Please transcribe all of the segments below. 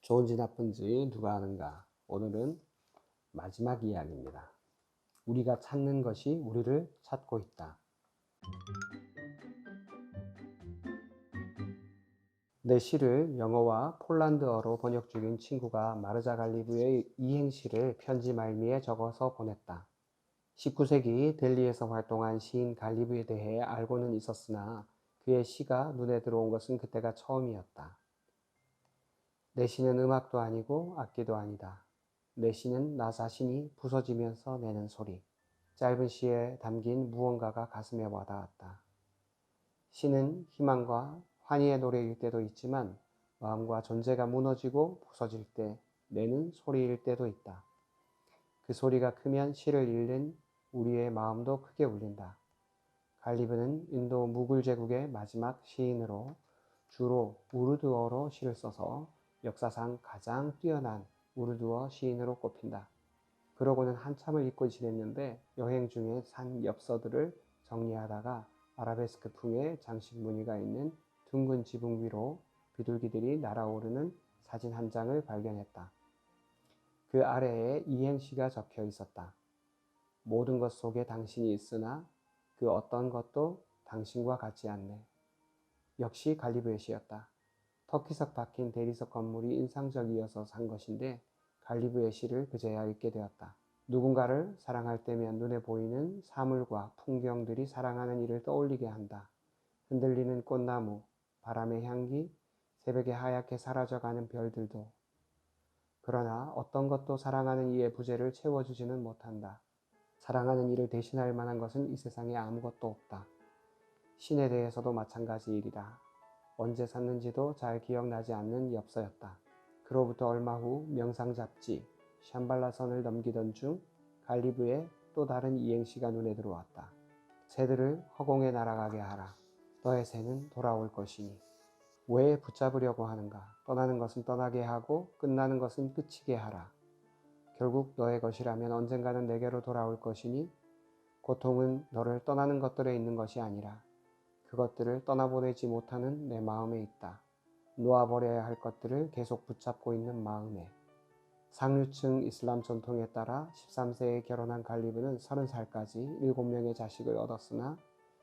좋은지 나쁜지 누가 아는가? 오늘은 마지막 이야기입니다. 우리가 찾는 것이 우리를 찾고 있다. 내 시를 영어와 폴란드어로 번역 중인 친구가 마르자 갈리브의 이행시를 편지 말미에 적어서 보냈다. 19세기 델리에서 활동한 시인 갈리브에 대해 알고는 있었으나 그의 시가 눈에 들어온 것은 그때가 처음이었다. 내 시는 음악도 아니고 악기도 아니다. 내 시는 나 자신이 부서지면서 내는 소리. 짧은 시에 담긴 무언가가 가슴에 와닿았다. 시는 희망과 환희의 노래일 때도 있지만 마음과 존재가 무너지고 부서질 때 내는 소리일 때도 있다. 그 소리가 크면 시를 읽는 우리의 마음도 크게 울린다. 갈리브는 인도 무굴 제국의 마지막 시인으로 주로 우르두어로 시를 써서 역사상 가장 뛰어난 우르두어 시인으로 꼽힌다. 그러고는 한참을 잊고 지냈는데 여행 중에 산 엽서들을 정리하다가 아라베스크 풍의 장식 무늬가 있는 둥근 지붕 위로 비둘기들이 날아오르는 사진 한 장을 발견했다. 그 아래에 이행시가 적혀 있었다. 모든 것 속에 당신이 있으나 그 어떤 것도 당신과 같지 않네. 역시 갈리브의 시였다. 터키석 박힌 대리석 건물이 인상적이어서 산 것인데 갈리브의 시를 그제야 읽게 되었다. 누군가를 사랑할 때면 눈에 보이는 사물과 풍경들이 사랑하는 이를 떠올리게 한다. 흔들리는 꽃나무, 바람의 향기, 새벽에 하얗게 사라져가는 별들도. 그러나 어떤 것도 사랑하는 이의 부재를 채워주지는 못한다. 사랑하는 이를 대신할 만한 것은 이 세상에 아무것도 없다. 신에 대해서도 마찬가지 일이다. 언제 샀는지도 잘 기억나지 않는 엽서였다. 그로부터 얼마 후 명상 잡지 샴발라선을 넘기던 중 갈리브의 또 다른 이행시가 눈에 들어왔다. 새들을 허공에 날아가게 하라. 너의 새는 돌아올 것이니. 왜 붙잡으려고 하는가? 떠나는 것은 떠나게 하고 끝나는 것은 끝이게 하라. 결국 너의 것이라면 언젠가는 내게로 돌아올 것이니 고통은 너를 떠나는 것들에 있는 것이 아니라 그것들을 떠나보내지 못하는 내 마음에 있다. 놓아버려야 할 것들을 계속 붙잡고 있는 마음에. 상류층 이슬람 전통에 따라 13세에 결혼한 갈리브는 30살까지 7명의 자식을 얻었으나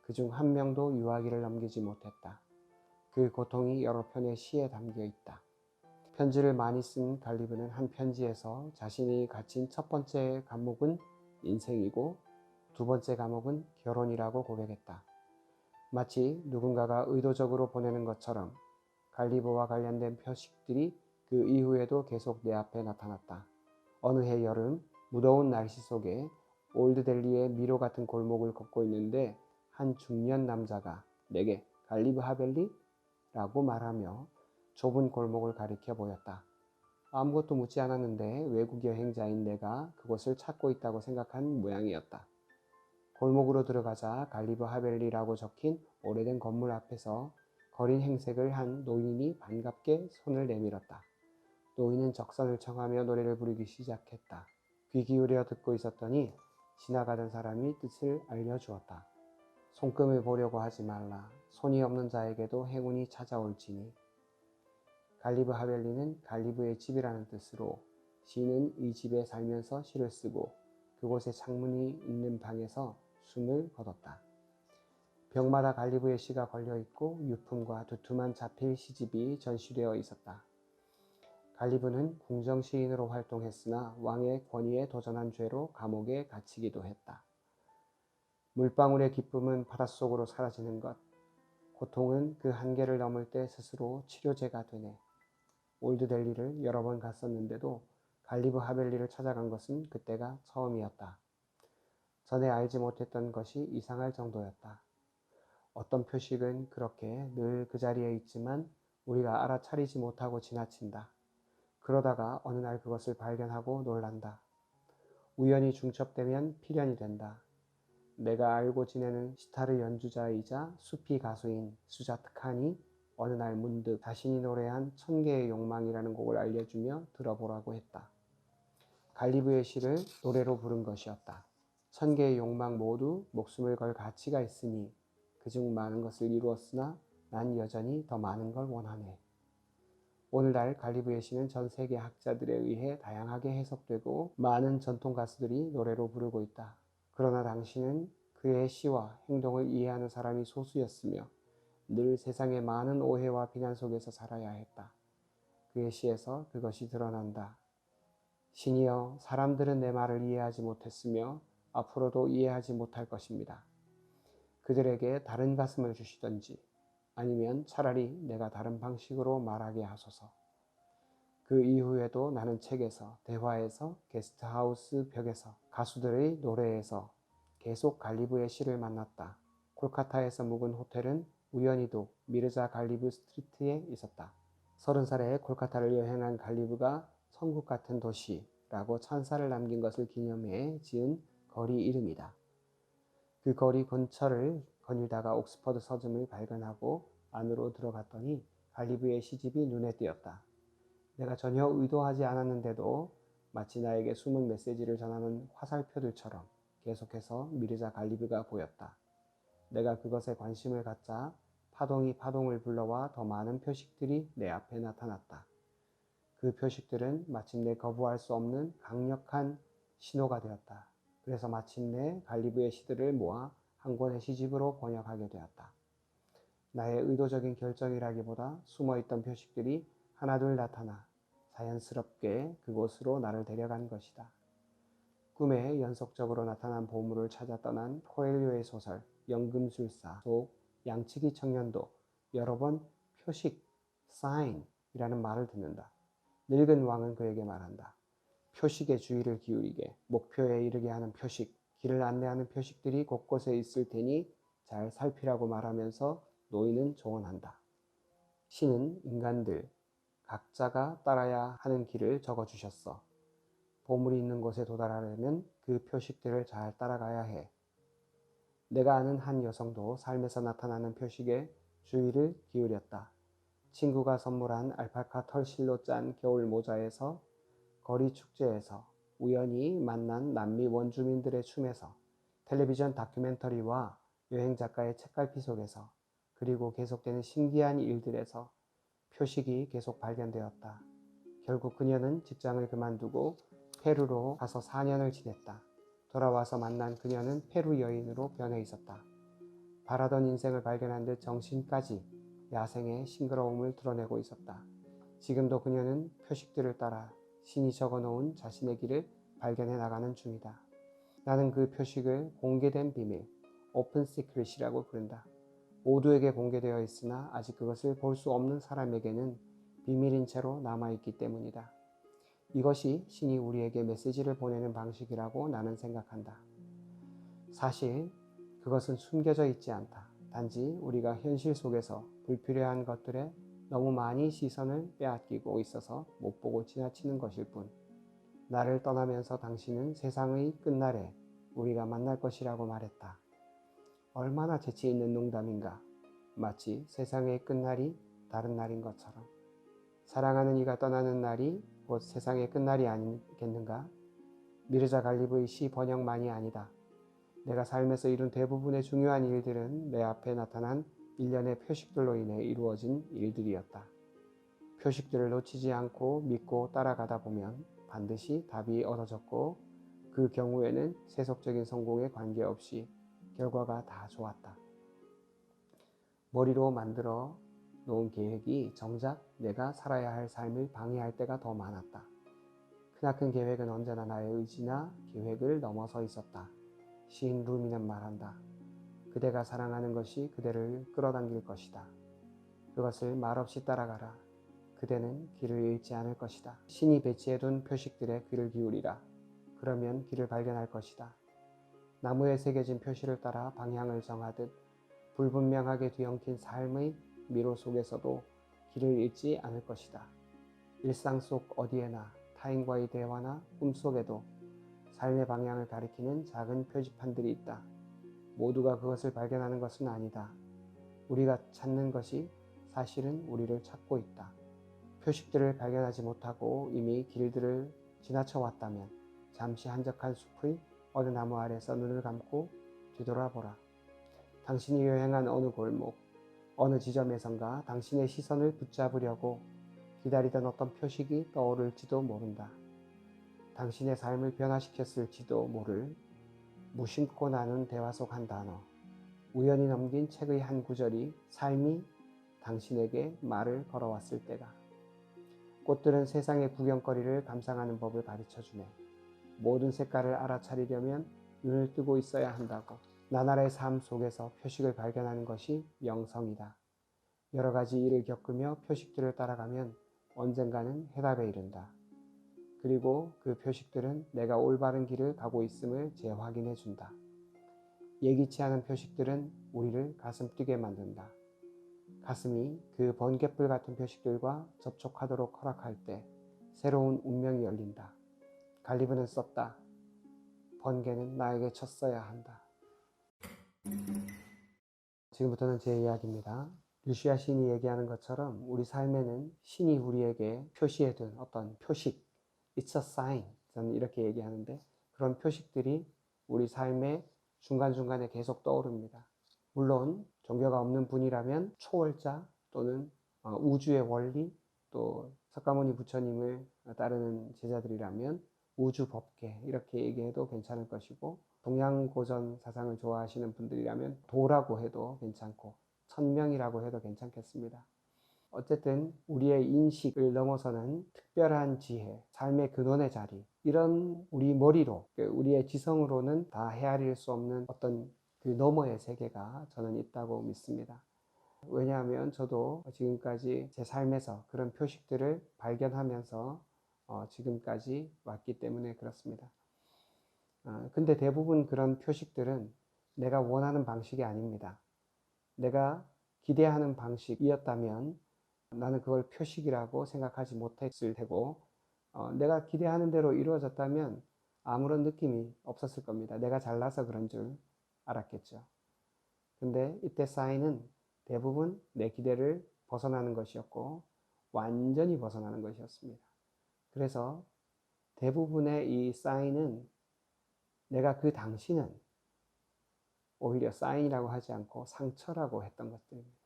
그중 한 명도 유아기를 넘기지 못했다. 그 고통이 여러 편의 시에 담겨 있다. 편지를 많이 쓴 갈리브는 한 편지에서 자신이 갇힌 첫 번째 감옥은 인생이고 두 번째 감옥은 결혼이라고 고백했다. 마치 누군가가 의도적으로 보내는 것처럼 갈리브와 관련된 표식들이 그 이후에도 계속 내 앞에 나타났다. 어느 해 여름 무더운 날씨 속에 올드델리의 미로 같은 골목을 걷고 있는데 한 중년 남자가 내게 갈리브 하벨리? 라고 말하며 좁은 골목을 가리켜 보였다. 아무것도 묻지 않았는데 외국 여행자인 내가 그곳을 찾고 있다고 생각한 모양이었다. 골목으로 들어가자 갈리브 하벨리라고 적힌 오래된 건물 앞에서 거린 행색을 한 노인이 반갑게 손을 내밀었다. 노인은 적선을 청하며 노래를 부르기 시작했다. 귀 기울여 듣고 있었더니 지나가던 사람이 뜻을 알려주었다. 손금을 보려고 하지 말라. 손이 없는 자에게도 행운이 찾아올지니. 갈리브 하벨리는 갈리브의 집이라는 뜻으로 시인은 이 집에 살면서 시를 쓰고 그곳에 창문이 있는 방에서 숨을 거뒀다. 벽마다 갈리브의 시가 걸려있고 유품과 두툼한 자필 시집이 전시되어 있었다. 갈리브는 궁정시인으로 활동했으나 왕의 권위에 도전한 죄로 감옥에 갇히기도 했다. 물방울의 기쁨은 바닷속으로 사라지는 것, 고통은 그 한계를 넘을 때 스스로 치료제가 되네. 올드델리를 여러 번 갔었는데도 갈리브 하벨리를 찾아간 것은 그때가 처음이었다. 전에 알지 못했던 것이 이상할 정도였다. 어떤 표식은 그렇게 늘 그 자리에 있지만 우리가 알아차리지 못하고 지나친다. 그러다가 어느 날 그것을 발견하고 놀란다. 우연히 중첩되면 필연이 된다. 내가 알고 지내는 시타르 연주자이자 수피 가수인 수자트 칸이 어느 날 문득 자신이 노래한 1000개의 욕망이라는 곡을 알려주며 들어보라고 했다. 갈리브의 시를 노래로 부른 것이었다. 1000개의 욕망 모두 목숨을 걸 가치가 있으니 그중 많은 것을 이루었으나 난 여전히 더 많은 걸 원하네. 오늘날 갈리브의 시는 전 세계 학자들에 의해 다양하게 해석되고 많은 전통 가수들이 노래로 부르고 있다. 그러나 당시는 그의 시와 행동을 이해하는 사람이 소수였으며 늘 세상의 많은 오해와 비난 속에서 살아야 했다. 그의 시에서 그것이 드러난다. 신이여, 사람들은 내 말을 이해하지 못했으며 앞으로도 이해하지 못할 것입니다. 그들에게 다른 가슴을 주시던지 아니면 차라리 내가 다른 방식으로 말하게 하소서. 그 이후에도 나는 책에서, 대화에서, 게스트하우스 벽에서, 가수들의 노래에서 계속 갈리브의 시를 만났다. 콜카타에서 묵은 호텔은 우연히도 미르자 갈리브 스트리트에 있었다. 30살에 콜카타를 여행한 갈리브가 천국 같은 도시라고 찬사를 남긴 것을 기념해 지은 거리 이름이다. 그 거리 근처를 거닐다가 옥스퍼드 서점을 발견하고 안으로 들어갔더니 갈리브의 시집이 눈에 띄었다. 내가 전혀 의도하지 않았는데도 마치 나에게 숨은 메시지를 전하는 화살표들처럼 계속해서 미르자 갈리브가 보였다. 내가 그것에 관심을 갖자 파동이 파동을 불러와 더 많은 표식들이 내 앞에 나타났다. 그 표식들은 마침내 거부할 수 없는 강력한 신호가 되었다. 그래서 마침내 갈리브의 시들을 모아 한 권의 시집으로 번역하게 되었다. 나의 의도적인 결정이라기보다 숨어있던 표식들이 하나둘 나타나 자연스럽게 그곳으로 나를 데려간 것이다. 꿈에 연속적으로 나타난 보물을 찾아 떠난 코엘료의 소설 연금술사 속 양치기 청년도 여러 번 표식, sign이라는 말을 듣는다. 늙은 왕은 그에게 말한다. 표식에 주의를 기울이게, 목표에 이르게 하는 표식, 길을 안내하는 표식들이 곳곳에 있을 테니 잘 살피라고 말하면서 노인은 조언한다. 신은 인간들 각자가 따라야 하는 길을 적어주셨어. 보물이 있는 곳에 도달하려면 그 표식들을 잘 따라가야 해. 내가 아는 한 여성도 삶에서 나타나는 표식에 주의를 기울였다. 친구가 선물한 알파카 털실로 짠 겨울 모자에서, 거리 축제에서, 우연히 만난 남미 원주민들의 춤에서, 텔레비전 다큐멘터리와 여행 작가의 책갈피 속에서, 그리고 계속되는 신기한 일들에서 표식이 계속 발견되었다. 결국 그녀는 직장을 그만두고 페루로 가서 4년을 지냈다. 돌아와서 만난 그녀는 페루 여인으로 변해 있었다. 바라던 인생을 발견한 듯 정신까지 야생의 싱그러움을 드러내고 있었다. 지금도 그녀는 표식들을 따라 신이 적어놓은 자신의 길을 발견해 나가는 중이다. 나는 그 표식을 공개된 비밀, 오픈 시크릿이라고 부른다. 모두에게 공개되어 있으나 아직 그것을 볼 수 없는 사람에게는 비밀인 채로 남아있기 때문이다. 이것이 신이 우리에게 메시지를 보내는 방식이라고 나는 생각한다. 사실 그것은 숨겨져 있지 않다. 단지 우리가 현실 속에서 불필요한 것들에 너무 많이 시선을 빼앗기고 있어서 못 보고 지나치는 것일 뿐. 나를 떠나면서 당신은 세상의 끝날에 우리가 만날 것이라고 말했다. 얼마나 재치 있는 농담인가. 마치 세상의 끝날이 다른 날인 것처럼. 사랑하는 이가 떠나는 날이 곧 세상의 끝날이 아니겠는가? 미르자 갈리브의 시 번역만이 아니다. 내가 삶에서 이룬 대부분의 중요한 일들은 내 앞에 나타난 일련의 표식들로 인해 이루어진 일들이었다. 표식들을 놓치지 않고 믿고 따라가다 보면 반드시 답이 얻어졌고 그 경우에는 세속적인 성공에 관계없이 결과가 다 좋았다. 머리로 만들어 놓은 계획이 정작 내가 살아야 할 삶을 방해할 때가 더 많았다. 크나큰 계획은 언제나 나의 의지나 계획을 넘어서 있었다. 시인 루미는 말한다. 그대가 사랑하는 것이 그대를 끌어당길 것이다. 그것을 말없이 따라가라. 그대는 길을 잃지 않을 것이다. 신이 배치해둔 표식들에 귀를 기울이라. 그러면 길을 발견할 것이다. 나무에 새겨진 표시를 따라 방향을 정하듯 불분명하게 뒤엉킨 삶의 미로 속에서도 길을 잃지 않을 것이다. 일상 속 어디에나 타인과의 대화나 꿈속에도 삶의 방향을 가리키는 작은 표지판들이 있다. 모두가 그것을 발견하는 것은 아니다. 우리가 찾는 것이 사실은 우리를 찾고 있다. 표식들을 발견하지 못하고 이미 길들을 지나쳐 왔다면 잠시 한적한 숲의 어느 나무 아래서 눈을 감고 뒤돌아보라. 당신이 여행한 어느 골목, 어느 지점에선가 당신의 시선을 붙잡으려고 기다리던 어떤 표식이 떠오를지도 모른다. 당신의 삶을 변화시켰을지도 모를 무심코 나눈 대화 속 한 단어, 우연히 넘긴 책의 한 구절이 삶이 당신에게 말을 걸어왔을 때가. 꽃들은 세상의 구경거리를 감상하는 법을 가르쳐주네. 모든 색깔을 알아차리려면 눈을 뜨고 있어야 한다고. 나날의 삶 속에서 표식을 발견하는 것이 명성이다. 여러 가지 일을 겪으며 표식들을 따라가면 언젠가는 해답에 이른다. 그리고 그 표식들은 내가 올바른 길을 가고 있음을 재확인해 준다. 예기치 않은 표식들은 우리를 가슴 뛰게 만든다. 가슴이 그 번갯불 같은 표식들과 접촉하도록 허락할 때 새로운 운명이 열린다. 갈리브는 썼다. 번개는 나에게 쳤어야 한다. 지금부터는 제 이야기입니다. 루시아 시인이 얘기하는 것처럼 우리 삶에는 신이 우리에게 표시해둔 어떤 표식, It's a sign, 저는 이렇게 얘기하는데, 그런 표식들이 우리 삶의 중간중간에 계속 떠오릅니다. 물론 종교가 없는 분이라면 초월자 또는 우주의 원리, 또 석가모니 부처님을 따르는 제자들이라면 우주 법계, 이렇게 얘기해도 괜찮을 것이고, 동양고전 사상을 좋아하시는 분들이라면 도라고 해도 괜찮고 천명이라고 해도 괜찮겠습니다. 어쨌든 우리의 인식을 넘어서는 특별한 지혜, 삶의 근원의 자리, 이런 우리 머리로, 우리의 지성으로는 다 헤아릴 수 없는 어떤 그 너머의 세계가 저는 있다고 믿습니다. 왜냐하면 저도 지금까지 제 삶에서 그런 표식들을 발견하면서 지금까지 왔기 때문에 그렇습니다. 근데 대부분 그런 표식들은 내가 원하는 방식이 아닙니다. 내가 기대하는 방식이었다면 나는 그걸 표식이라고 생각하지 못했을 테고, 내가 기대하는 대로 이루어졌다면 아무런 느낌이 없었을 겁니다. 내가 잘나서 그런 줄 알았겠죠. 근데 이때 사인은 대부분 내 기대를 벗어나는 것이었고 완전히 벗어나는 것이었습니다. 그래서 대부분의 이 사인은 내가 그 당시는 오히려 사인이라고 하지 않고 상처라고 했던 것들입니다.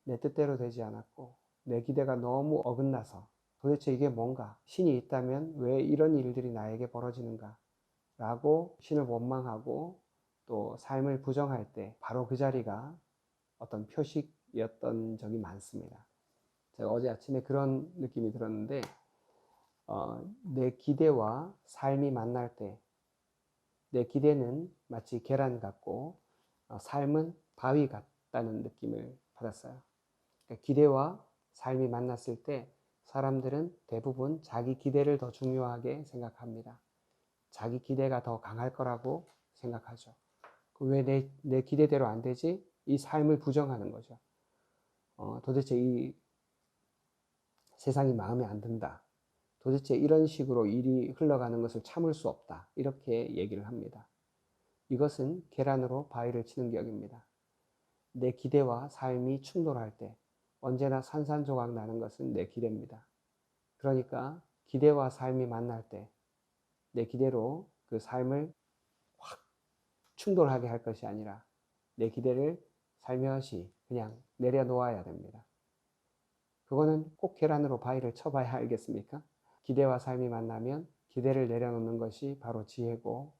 내 뜻대로 되지 않았고 내 기대가 너무 어긋나서 도대체 이게 뭔가, 신이 있다면 왜 이런 일들이 나에게 벌어지는가 라고 신을 원망하고 또 삶을 부정할 때 바로 그 자리가 어떤 표식이었던 적이 많습니다. 제가 어제 아침에 그런 느낌이 들었는데, 내 기대와 삶이 만날 때 내 기대는 마치 계란 같고 삶은 바위 같다는 느낌을 받았어요. 그러니까 기대와 삶이 만났을 때 사람들은 대부분 자기 기대를 더 중요하게 생각합니다. 자기 기대가 더 강할 거라고 생각하죠. 왜 내 기대대로 안 되지? 이 삶을 부정하는 거죠. 도대체 이 세상이 마음에 안 든다. 도대체 이런 식으로 일이 흘러가는 것을 참을 수 없다. 이렇게 얘기를 합니다. 이것은 계란으로 바위를 치는 격입니다. 내 기대와 삶이 충돌할 때 언제나 산산조각 나는 것은 내 기대입니다. 그러니까 기대와 삶이 만날 때 내 기대로 그 삶을 확 충돌하게 할 것이 아니라 내 기대를 살며시 그냥 내려놓아야 됩니다. 그거는 꼭 계란으로 바위를 쳐봐야 알겠습니까? 기대와 삶이 만나면 기대를 내려놓는 것이 바로 지혜고,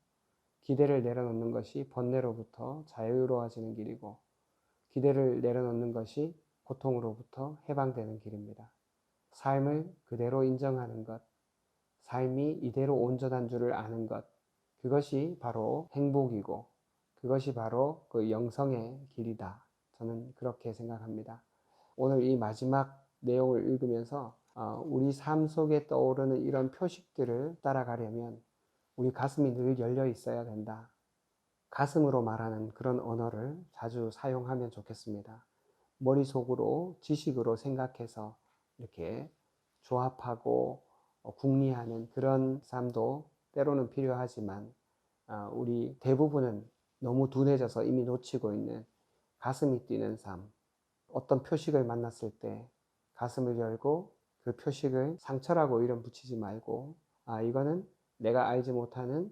기대를 내려놓는 것이 번뇌로부터 자유로워지는 길이고, 기대를 내려놓는 것이 고통으로부터 해방되는 길입니다. 삶을 그대로 인정하는 것, 삶이 이대로 온전한 줄을 아는 것, 그것이 바로 행복이고 그것이 바로 그 영성의 길이다. 저는 그렇게 생각합니다. 오늘 이 마지막 내용을 읽으면서 우리 삶 속에 떠오르는 이런 표식들을 따라가려면 우리 가슴이 늘 열려 있어야 된다. 가슴으로 말하는 그런 언어를 자주 사용하면 좋겠습니다. 머릿속으로 지식으로 생각해서 이렇게 조합하고 궁리하는 그런 삶도 때로는 필요하지만, 우리 대부분은 너무 둔해져서 이미 놓치고 있는 가슴이 뛰는 삶, 어떤 표식을 만났을 때 가슴을 열고 그 표식을 상처라고 이름 붙이지 말고, 이거는 내가 알지 못하는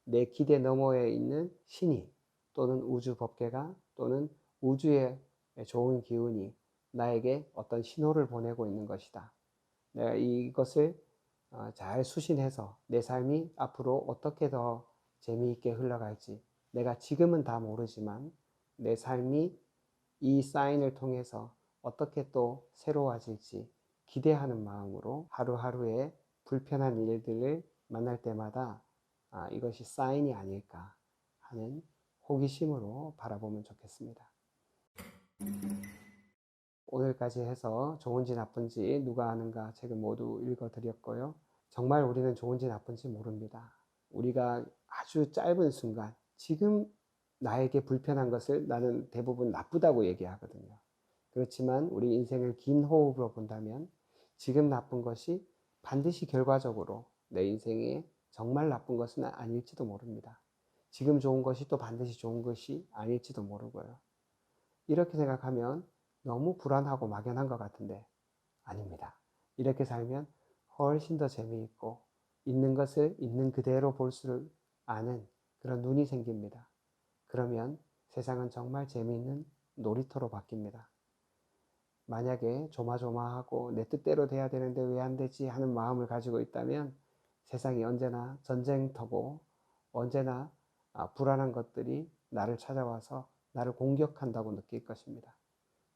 내 기대 너머에 있는 신이 또는 우주 법계가 또는 우주의 좋은 기운이 나에게 어떤 신호를 보내고 있는 것이다. 내가 이것을 잘 수신해서 내 삶이 앞으로 어떻게 더 재미있게 흘러갈지, 내가 지금은 다 모르지만 내 삶이 이 사인을 통해서 어떻게 또 새로워질지 기대하는 마음으로 하루하루의 불편한 일들을 만날 때마다 이것이 사인이 아닐까 하는 호기심으로 바라보면 좋겠습니다. 오늘까지 해서 좋은지 나쁜지 누가 아는가 책을 모두 읽어드렸고요. 정말 우리는 좋은지 나쁜지 모릅니다. 우리가 아주 짧은 순간, 지금 나에게 불편한 것을 나는 대부분 나쁘다고 얘기하거든요. 그렇지만 우리 인생을 긴 호흡으로 본다면 지금 나쁜 것이 반드시 결과적으로 내 인생에 정말 나쁜 것은 아닐지도 모릅니다. 지금 좋은 것이 또 반드시 좋은 것이 아닐지도 모르고요. 이렇게 생각하면 너무 불안하고 막연한 것 같은데 아닙니다. 이렇게 살면 훨씬 더 재미있고 있는 것을 있는 그대로 볼 수 아는 그런 눈이 생깁니다. 그러면 세상은 정말 재미있는 놀이터로 바뀝니다. 만약에 조마조마하고 내 뜻대로 돼야 되는데 왜 안 되지 하는 마음을 가지고 있다면 세상이 언제나 전쟁터고 언제나 불안한 것들이 나를 찾아와서 나를 공격한다고 느낄 것입니다.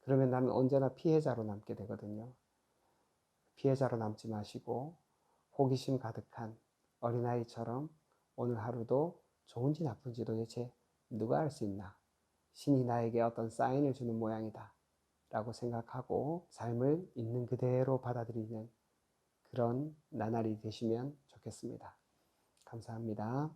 그러면 나는 언제나 피해자로 남게 되거든요. 피해자로 남지 마시고 호기심 가득한 어린아이처럼 오늘 하루도 좋은지 나쁜지 도대체 누가 알 수 있나? 신이 나에게 어떤 사인을 주는 모양이다 라고 생각하고 삶을 있는 그대로 받아들이는 그런 나날이 되시면 좋겠습니다. 감사합니다.